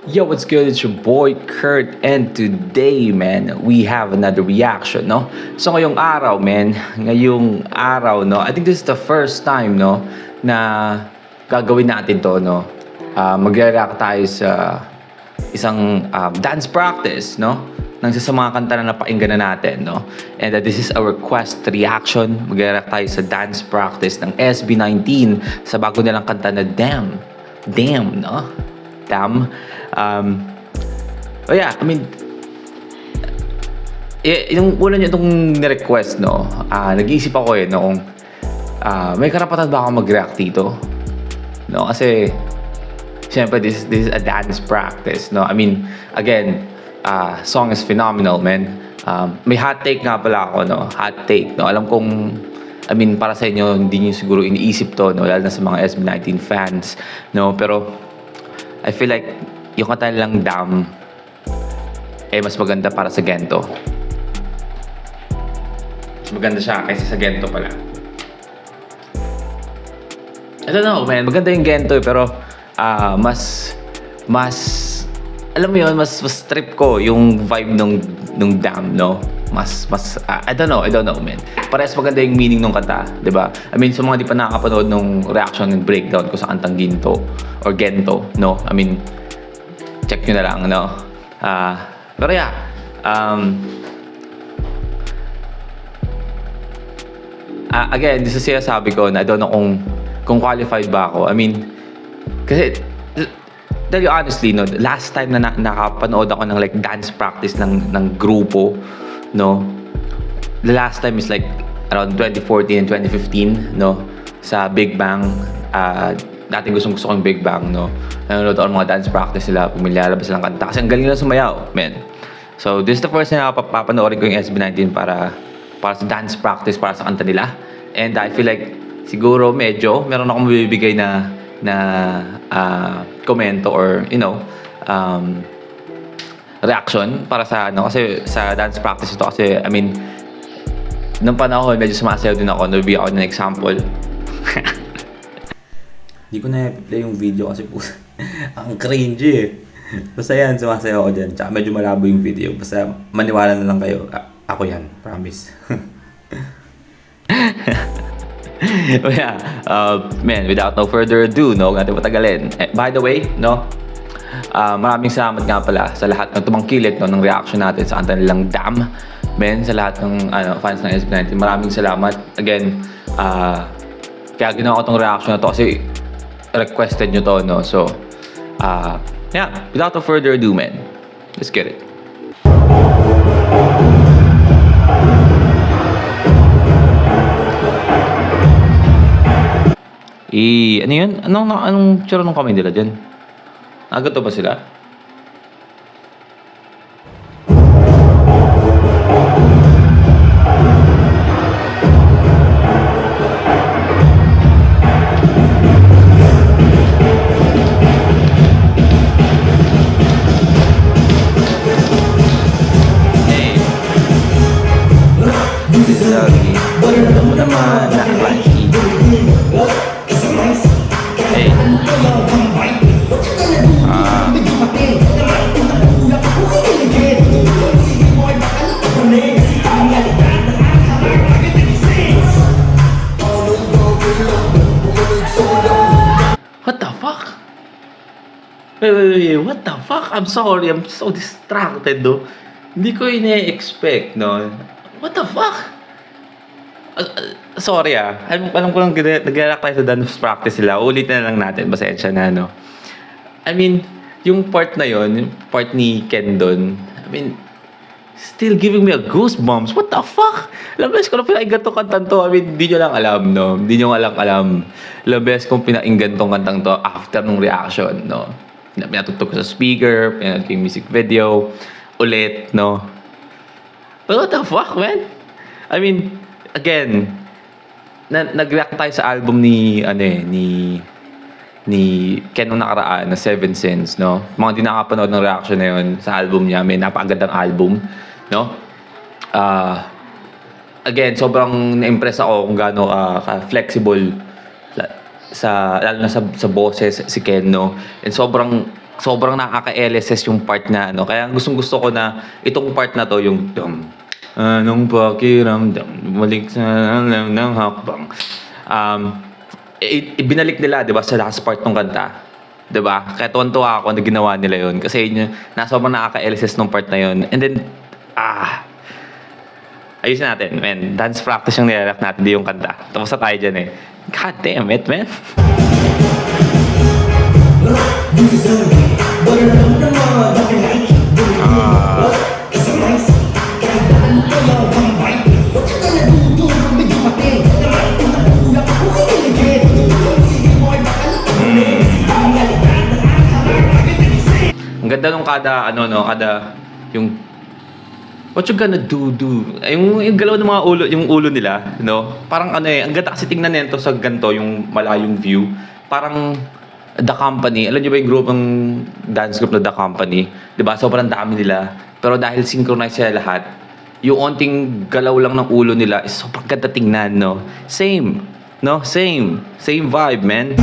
Yo, what's good? It's your boy Kurt, and today, man, we have another reaction, no? So ngayong araw, no, I think this is the first time, no, na gagawin natin to, no? Magre-react tayo sa isang dance practice, no? Ng isa sa mga kanta na napakinggan na natin, no? And this is a request reaction. Magre-react tayo sa dance practice ng SB19 sa bago nilang kanta na Damn. Damn, no? Damn. Oh yeah, I mean, yung una nyo itong ni-request, no, nag-iisip ako no, kung may karapatan ba ako mag-react dito? No, kasi, syempre, this is a dance practice, no? I mean, again, song is phenomenal, man. May hot take nga pala ako, no? Hot take, no? Alam kong, I mean, para sa inyo, hindi nyo siguro iniisip to, no? Lalo na sa mga SB19 fans, no? Pero, I feel like, yung kanta lang Damn, mas maganda para sa Gento. Mas maganda siya kaysa sa Gento pala. I don't know, man. Maganda yung Gento, pero mas alam mo yun, mas trip ko yung vibe nung Damn, no? I don't know, man. Parehas maganda yung meaning ng kanta, di ba? I mean, sa mga di pa nakakapanood nung reaction and breakdown ko sa kantang Ginto or Gento, no? I mean, check nyo na lang, no? Pero yeah, again, this is sinasabi ko na I don't know kung qualified ba ako. I mean, kasi, tell you honestly, no, last time na nakapanood ako ng like dance practice ng grupo, no, the last time is like around 2014 and 2015, no, sa Big Bang. Dating gusto ko yung Big Bang, no, nanonood ako ng mga dance practice nila, pumilalabas silang kanta kasi ang galing nila sumayaw, man. So this is the first time na papanoorin ko yung SB19 para sa dance practice, para sa kanta nila. And I feel like siguro medyo meron akong mabibigay na komento or reaction para sa kasi sa dance practice ito, kasi I mean nung panahon medyo sumasayaw din ako. Nabibigyan ako ng example. Hindi ko na i-play yung video kasi po ang cringy eh. Basta yan, sumasayaw ako dyan. Tsaka medyo malabo yung video. Basta maniwala na lang kayo. Ako yan, promise. Oh yeah, man, without no further ado, no, huwag natin patagalin. By the way, no, maraming salamat nga pala sa lahat ng tumangkilik, no, ng reaction natin sa kanta nilang Damn. Man, sa lahat ng fans ng SB19, maraming salamat. Again, kaya ginawa ko tong reaction na to kasi requested nyo to, no? So, yeah, without no further ado, man, let's get it. Ano yun? Anong tsura ng kamay nila dyan? Nagato ba sila? Hey. Lagi. Alam mo naman na lagi. Hey. What the fuck? Wait, what the fuck? I'm sorry, I'm so distracted, no? Hindi ko ine-expect, no? What the fuck? Sorry alam ko lang nag-react tayo sa dance practice sila. Ulitin na lang natin, pasensya na, no? I mean, yung part na yon, yung part ni Ken doon, I mean, still giving me a goosebumps. What the fuck? Ilang beses ko na pinakinggan tong kantang to. I mean, hindi nyo lang alam, no? Hindi nyo alam. Ilang beses kong pinakinggan tong kantang to after nung reaction, no? Pinatugtog ko sa speaker, pinatugtog ko yung music video, ulit, no? But what the fuck, man? I mean, again, nag-react tayo sa album ni Ken nung nakaraan na Seven Sins, no? Mga di nakapanood ng reaction na yun sa album niya, may napakagandang album, no? Again, sobrang na-impress ako kung gaano ka-flexible lalo na sa boses si Ken, no? And sobrang sobrang nakaka-LSS yung part na ano. Kaya gustong-gusto ko na itong part na to, yung anong pakiramdam, bumalik sa alam ng hakbang. Ibinalik nila, di ba, sa last part ng kanta. Di ba? Kaya tuwan-tuwa ako na ginawa nila yun. Kasi yun, sobrang nakaka-LSS nung part na yun. And then, ayusin natin, man. Dance practice yung nilalak natin, di yung kanta. Tapos na tayo dyan eh. God damn it, man. Ang ganda nung kada, yung what you gonna do? Yung galaw ng mga ulo, yung ulo nila, no? Parang ang ganda kasi tingnan nito sa ganito, yung malayong view. Parang The Company, alam niyo ba yung group ng dance group na The Company? 'Di ba? Sobrang dami nila. Pero dahil synchronized sila lahat, yung onting galaw lang ng ulo nila is sobrang ganda tingnan, no? Same, no? Same vibe, man.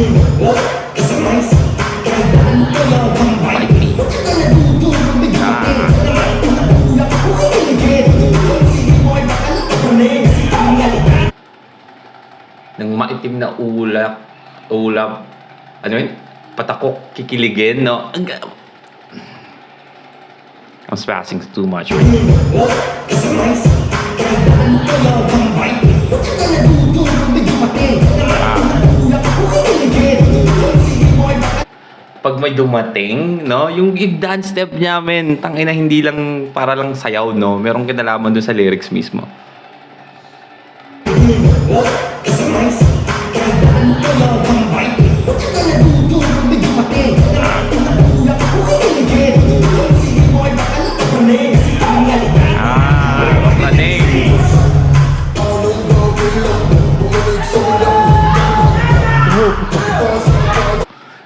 Ng maitim na ulap, ano yun? Patakok, kikiligin, no? I'm spazzing too much. Pag may dumating, no? Yung dance step niya, men, tangina, hindi lang para lang sayaw, no? Merong kinalaman dun sa lyrics mismo.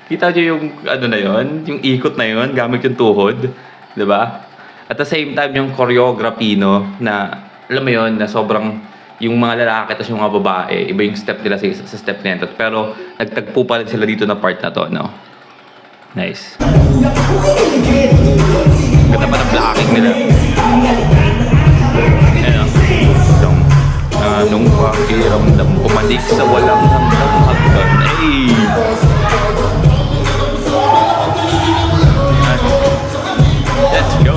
Kita nyo yung ano na yon, yung ikot na yon gamit yung tuhod, 'di ba? At the same time yung choreography, no, na alam mo yon, na sobrang yung mga lalaki at yung mga babae, iba yung step nila sa step nito. Pero nagtagpo pa rin sila dito na part na to, no. Nice. Ganda pa ng blocking nila. Ano? Anong pakiramdam, bumalik sa walang hanggang. Hey! Let's go.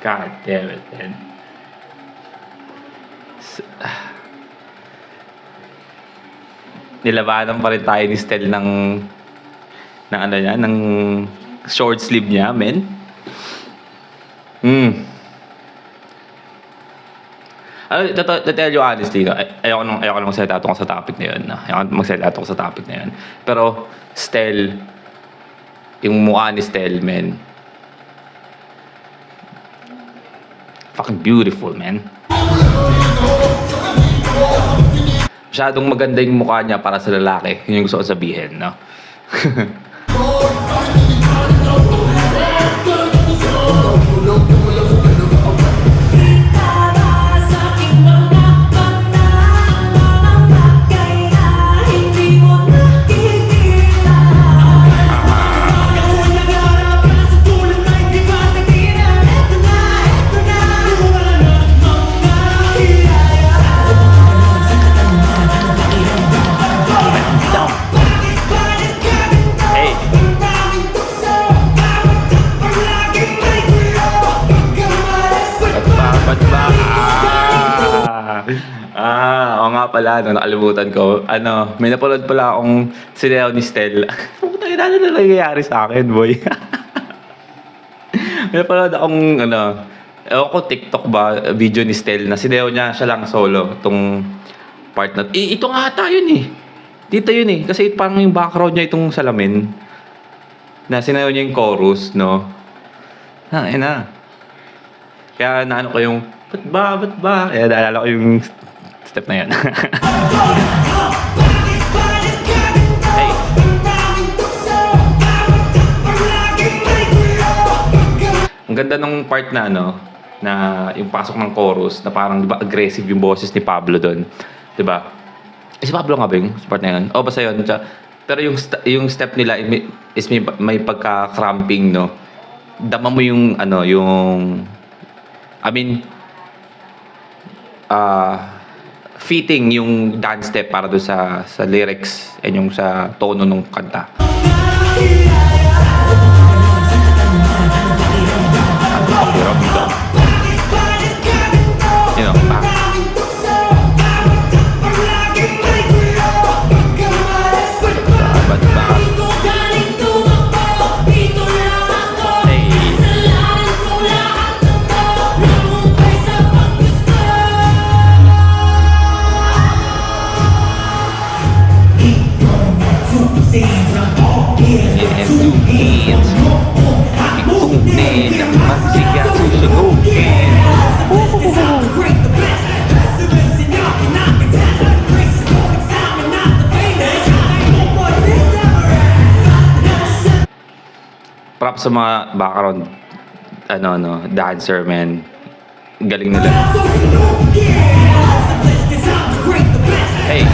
God damn it, man. Nilabanan pa rin tayo ni Stel ng ano niya, ng short sleeve niya, men. To tell you honestly, no, ayoko nang magsalita tungkol sa topic na yun. No? Ayoko magsalita tungkol sa topic na yun. Pero, Stel, yung mukha ni Stel, man, fucking beautiful, man. Masyadong maganda yung mukha niya para sa lalaki. Yun yung gusto ko sabihin, no? Oo nga pala, no, nakalimutan ko. May napanood pala akong sinew ni Stel. Puta, ano na nangyayari sa akin, boy? May napanood akong, ewan ko, TikTok ba, video ni Stel na sinew niya, siya lang solo, itong part na. Ito nga ata yun eh. Dito yun eh. Kasi parang yung background niya itong salamin. Na sinew niya yung chorus, no? Kaya naano ko yung, ba't ba? Kaya naalala ko yung step na yan. Hey. Ang ganda ng part na na yung pasok ng chorus na parang, di ba, aggressive yung boses ni Pablo doon. Di ba? Si Pablo nga ba yung part na yun? O, basta yun. Pero yung step nila is may pagka-cramping, no? Dama mo yung, ano, yung... I mean, fitting yung dance step para doon sa lyrics and yung sa tono ng kanta. You know, props sa mga background dancer, man. Galing nila. Hey.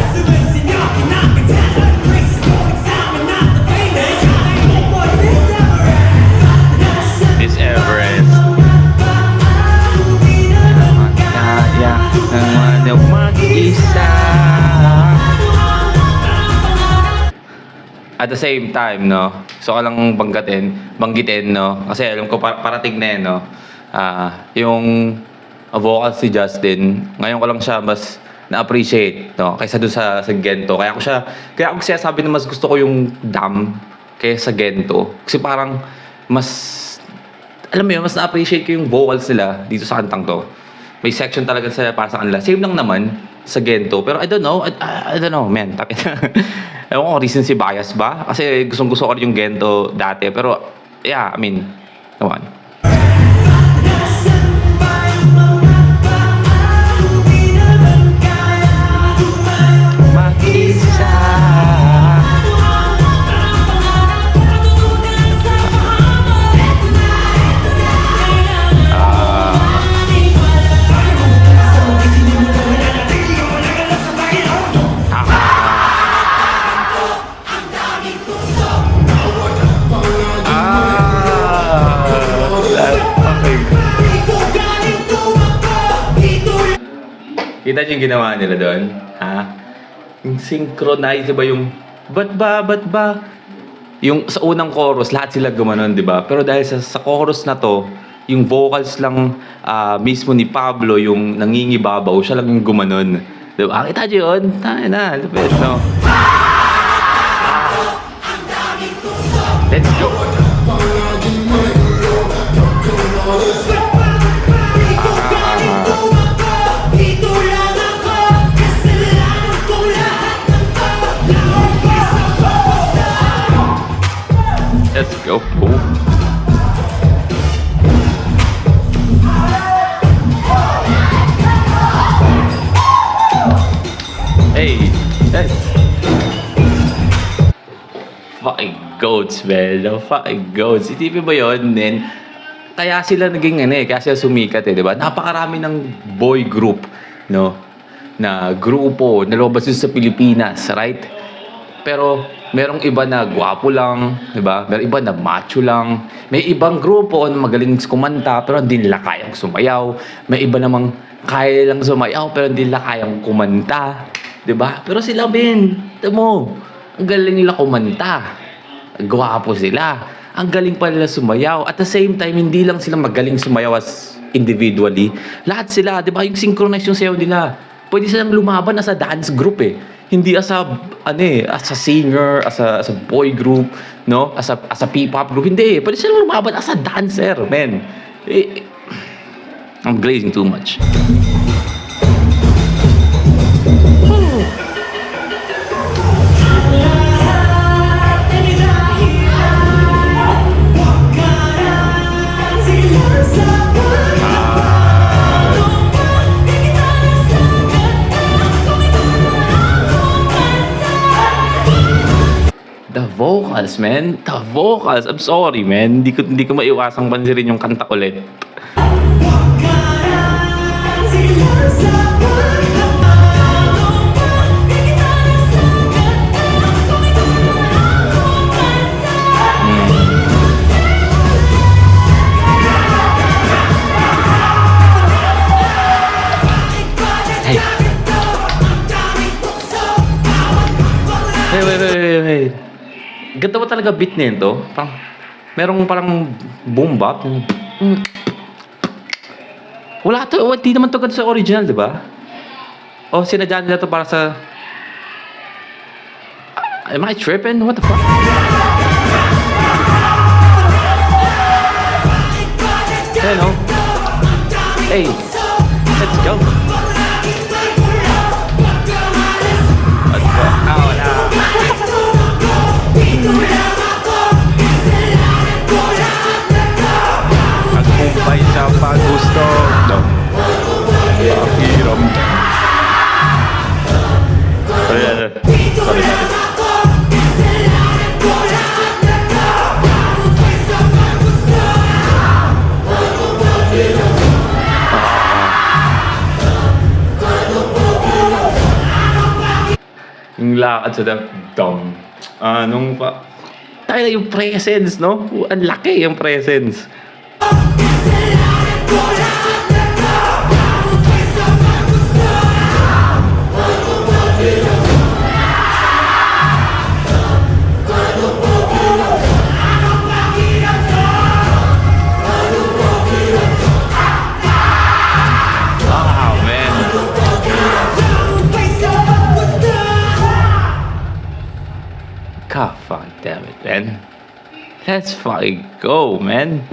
Miss Everest. Kaya naman yung mag-isa. At the same time, no, so lang banggitin, no, kasi alam ko parating na no, yung vocals si Justin, ngayon ko lang siya mas na-appreciate, no, kaysa dun sa Gento. Kaya ako siya sabi na mas gusto ko yung Dam kaysa Gento. Kasi parang mas, alam mo yun, mas na-appreciate ko yung vocals nila dito sa kantang to. May section talaga sila para sa kanila. Same lang naman sa Gento. Pero I don't know, man. Ewan ko, recency bias ba? Kasi gustong-gusto ko rin yung Gento dati. Pero, yeah, I mean, come on. Kita niyo yung ginawa nila doon? Ha? Yung synchronize ba yung ba't ba? Yung sa unang chorus, lahat sila gumanon, di ba? Pero dahil sa chorus na to, yung vocals lang mismo ni Pablo, yung nangingibabaw, siya lang yung gumanon. Di ba? Kita niyo yun? Tayo na. Lupit, no? Let's go! Let's go. Cool. Hey. Fucking goats, man. No, fucking goats. Isipin mo yun, then, kaya sila naging, kaya sila sumikat, diba? Napakarami ng boy group, no? Na grupo, nalabas sa Pilipinas, right? Pero, merong iba na gwapo lang, di ba? Merong iba na macho lang. May ibang grupo na magaling kumanta pero hindi nila kayang sumayaw. May iba namang kaya lang sumayaw pero hindi nila kayang kumanta. Di ba? Pero sila, Ben, mo, ang galing nila kumanta. Gwapo sila. Ang galing pa nila sumayaw. At the same time, hindi lang sila magaling sumayaw as individually. Lahat sila, di ba? Yung synchronize yung sayaw nila. Pwede silang lumaban as a dance group Hindi as a singer, as a boy group, no? As a P-pop group. Hindi. Pwede silang lumaban as a dancer, man. I'm glazing too much. The vocals, man. The vocals. I'm sorry, man. Hindi ko maiwasang pansirin yung kanta ulit. Hey. Wait. Ganda ba talaga beat nito? Merong boom bap. Wala to, hindi naman to sa original, di ba? O sinadya nila to para sa... Am I tripping? What the fuck? Hello. Hey, let's go. Let's go. Wala. Nagkumpay sa paggusto. Pakiram. Sorry. Yung lakad sa dam. Anong pa... Tayo na yung presence, no? Ang laki yung presence. Wow, man. God fucking damn it, man. Let's fucking go, man.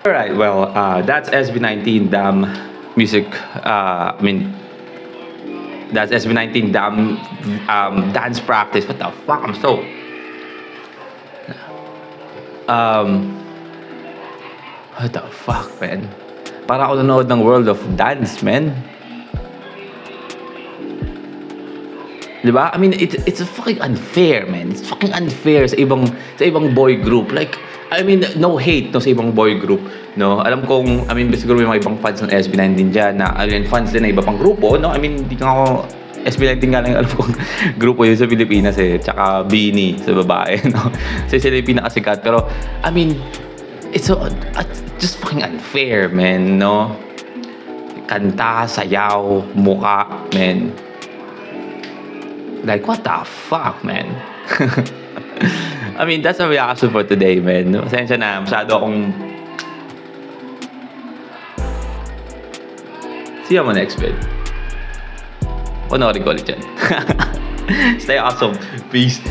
Alright, well, that's SB19 Dam music. That's SB19 Dam dance practice. What the fuck? I'm so. What the fuck, man? Para ako nanood ng World of Dance, man. Diba? I mean, it's fucking unfair, man. It's fucking unfair sa ibang boy group. Like, I mean, no hate no sa ibang boy group, no? Alam kong, I mean, siguro may mga ibang fans ng SB19 dyan na, I mean, fans din na iba pang grupo, no? I mean, di ka ako, SB19 nga lang alam kong grupo yun sa Pilipinas eh. Tsaka Beanie sa babae, no? Kasi sila yung pinakasikat. Pero, I mean, it's just fucking unfair, man, no? Kanta, sayaw, muka, man. Like, what the fuck, man? I mean, that's our reaction for today, man. Pasensya na, masyado akong... See you on the next vid. Panoorin ko ulit yan. Stay awesome. Peace.